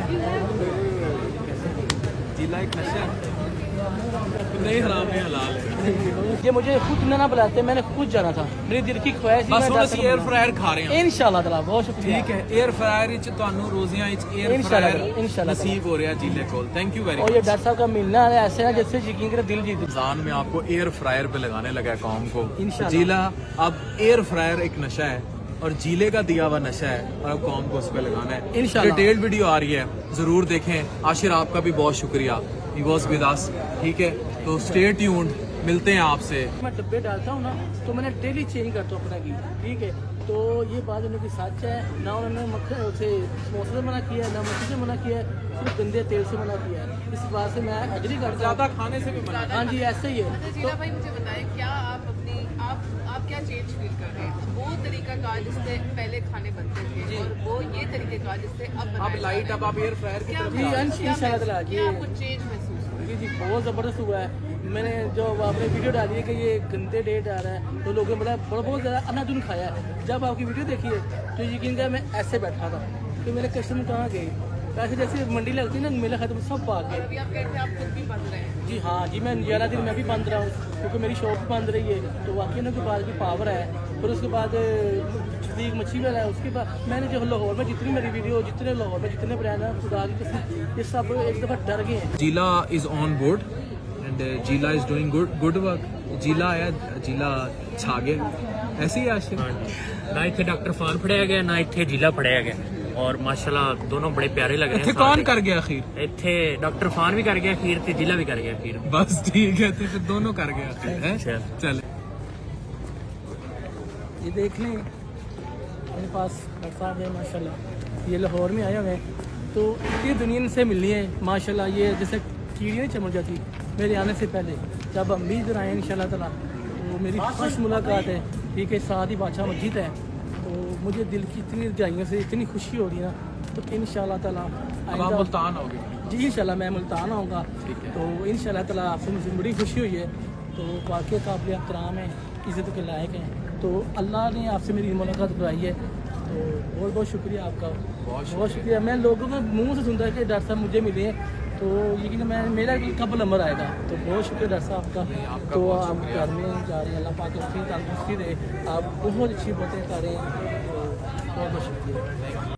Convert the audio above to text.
है। जिला एक नशा है, नहीं हराम नहीं हलाल है। ये मुझे खुद ना बुलाते, मैंने खुद जाना था, मेरी दिल की ख्वाहिश थी। बस ਹੁਣ ਅਸੀਂ 에ਅਰ ਫਰਾਇਰ ਖਾ ਰਹੇ ਹਾਂ। इंशाल्लाह ताला बहुत शुक्रिया। ਠੀਕ ਹੈ, 에ਅਰ ਫਰਾਇਰ ਵਿੱਚ ਤੁਹਾਨੂੰ ਰੋਜ਼ੀਆਂ ਵਿੱਚ 에ਅਰ इंशाल्लाह ਫਰਾਇਰ इंशाल्लाह नसीब हो रहा है जिले को। थैंक यू वेरी और मच। ये डॉक्टर साहब का मिलना है ऐसे है जैसे यकीन करे दिल जीत। रमजान में आपको एयर फ्रायर पे लगाने लगा है कौम को इंशाल्लाह। जिला अब एयर फ्रायर एक नशा है और जिले का दिया हुआ नशा है और अब कौम को उस पर लगाना है। इंशाल्लाह। डिटेल्ड वीडियो आ रही है, जरूर देखें। आशिर आपका भी बहुत शुक्रिया, ही वॉज विद अस। ठीक है, तो स्टे ट्यून्ड, मिलते हैं आपसे। मैं डब्बे डालता हूँ ना तो मैंने डेली चेंज करता हूँ अपना घी। ठीक है, तो ये बात उनकी सच है ना। उन्होंने मक्खन से समोसे से मना किया है, ना मक्खी से मना किया है, सिर्फ गंदे तेल से मना किया है। इस बात से मैं एग्री करता हूँ। ज्यादा खाने से भी मना। हाँ जी ऐसे ही है। जिला भाई मुझे बताएं, क्या आप अपनी आप क्या चेंज फील कर रहे हैं? वो तरीका कार जिससे पहले खाने बनते थे और वो ये तरीके कार जिससे अब अब बनाए लाइट जा अब आप एयर फ्रायर की रहे हैं। तरफ जी, जा रहे हैं। इंशाल्लाह ताला जी। क्या आपको चेंज महसूस हुआ? जी जी बहुत ज़बरदस्त हुआ है। मैंने जो आपने वीडियो डाली है कि ये गंदे डेट आ रहा है तो लोगों ने बड़ा बहुत ज़्यादा अनादुन खाया है। जब आपकी वीडियो देखी है तो यकीन कर मैं ऐसे बैठा था तो मेरे कस्टमर कहाँ गए, ऐसे जैसे मंडी लगती है ना मेला खत्म सब भाग गए। अभी आप कहते हैं आप खुद भी बंद रहे हैं। जी हाँ जी, मैं 11 दिन मैं भी बंद रहा हूँ क्योंकि मेरी शॉप बंद रही है। तो वाकई ना के बाद की पावर है। फिर उसके बाद शदीक मच्छी वाला है, उसके बाद मैंने जो लाहौर में जितनी मेरी वीडियो जितने लाहौर में जितने ब्रांड हैं खुदा की कसम ये सब एक दफ़ा डर गए हैं। जिला इज ऑन बोर्ड एंड जिला इज डूइंग गुड वर्क। जिला आया, जिला छा गया। ऐसे ही आशिर ना इतने डॉक्टर फान फड़िया गया ना इतने जिला फड़िया गया और माशाल्लाह दोनों बड़े प्यारे लग रहे इत्थे हैं। कौन कर गया अखीर? इतने डॉक्टर फान भी कर गया अखीर ते जिला भी कर गया अखीर। बस ठीक है, तो फिर दोनों कर गया हैं? चल। चल ये देख लें मेरे पास डॉक्टर साहब है माशाल्लाह, ये लाहौर में आए हुए हैं तो इतनी दुनिया से मिलनी है माशाल्लाह। ये जैसे कीड़ी नहीं चमक जाती मेरे आने से पहले, जब हम भी इधर आए इंशाल्लाह ताला तो मेरी फर्स्ट मुलाकात है। ठीक है, साथ ही बादशाह मस्जिद है तो मुझे दिल की इतनी रजाइयों से इतनी खुशी हो रही है ना। तो इंशाल्लाह ताला अब आप आइंदा मुल्तान हो गए। जी इंशाल्लाह मैं मुल्तान आऊँगा। ठीक है। तो इंशाल्लाह ताला आपसे मुझे बड़ी खुशी हुई है। तो वाकई काबिल एहतराम है, इज़्ज़त के लायक हैं। तो अल्लाह ने आपसे मेरी मुलाकात कराई है तो बहुत बहुत शुक्रिया आपका, बहुत शुक्रिया। मैं लोगों के मुंह से सुनता है कि डॉक्टर साहब मुझे मिले हैं तो यकीन मैं मेरा कब नंबर आएगा। तो बहुत शुक्रिया डॉक्टर साहब का। तो आप घर में जा रहे हैं, अल्लाह पाक तंदुरुस्ती दे, आप बहुत अच्छी बातें कर रहे हैं तो बहुत बहुत शुक्रिया।